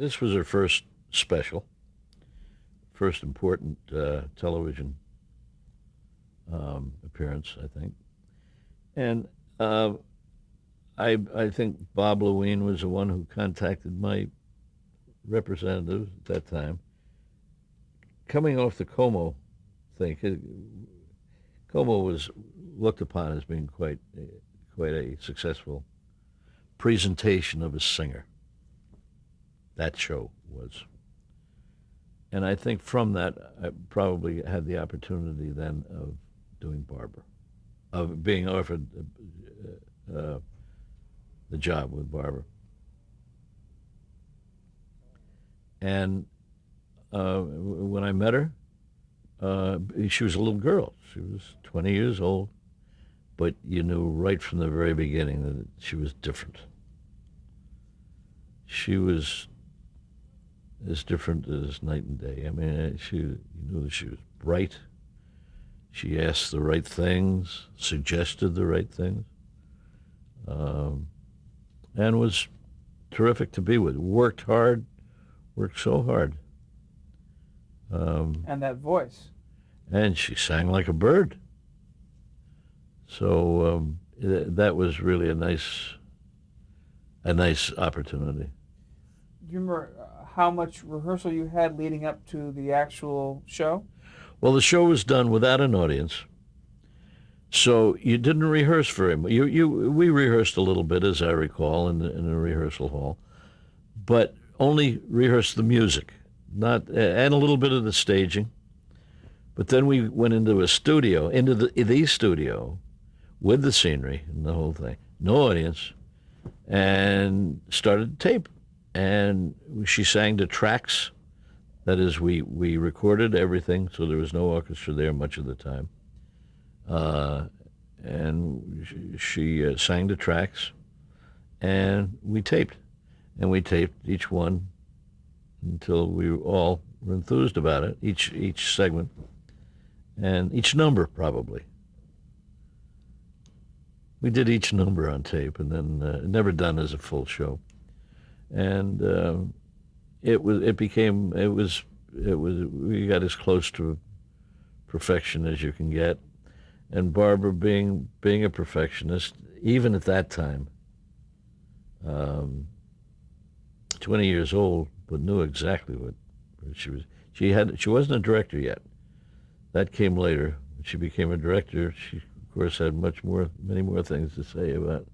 This was her first special, first important television appearance, I think. And I think Bob Lewine was the one who contacted my representative at that time. Coming off the Como thing, Como was looked upon as being quite a successful presentation of a singer. That show was. And I think from that, I probably had the opportunity then of doing Barbra, of being offered the job with Barbra. And when I met her, she was a little girl. She was 20 years old, but you knew right from the very beginning that she was different. She was as different as night and day. I mean, you knew that she was bright. She asked the right things, suggested the right things, and was terrific to be with. Worked hard, worked so hard. And that voice. And she sang like a bird. So that was really a nice opportunity. Do you remember how much rehearsal you had leading up to the actual show? Well, the show was done without an audience, so you didn't rehearse very much. We rehearsed a little bit, as I recall, in the rehearsal hall, but only rehearsed the music, and a little bit of the staging. But then we went into the studio, with the scenery and the whole thing, no audience, and started to tape. And she sang to tracks. That is, we recorded everything, so there was no orchestra there much of the time. And she sang to tracks, and we taped. And we taped each one until we all were enthused about it, each segment, and each number probably. We did each number on tape, and then never done as a full show. And we got as close to perfection as you can get. And Barbra, being a perfectionist, even at that time, 20 years old, but knew exactly what she was. She wasn't a director yet. That came later. When she became a director, she of course had many more things to say about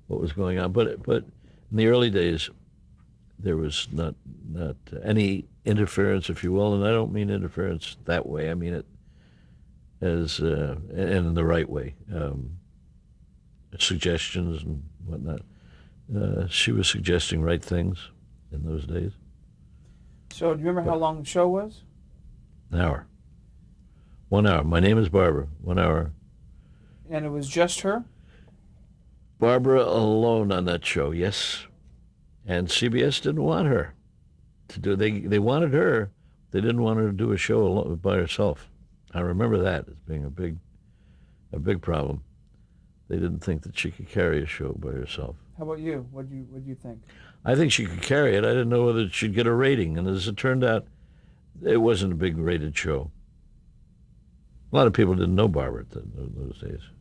what was going on. But in the early days, there was not any interference, if you will, and I don't mean interference that way. I mean it as in the right way. Suggestions and whatnot. She was suggesting right things in those days. So do you remember how long the show was? An hour. 1 hour. My name is Barbra. 1 hour. And it was just her? Barbra alone on that show, yes. And CBS didn't want her to do. They wanted her. They didn't want her to do a show by herself. I remember that as being a big problem. They didn't think that she could carry a show by herself. How about you? What do you think? I think she could carry it. I didn't know whether she'd get a rating, and as it turned out, it wasn't a big rated show. A lot of people didn't know Barbra in those days.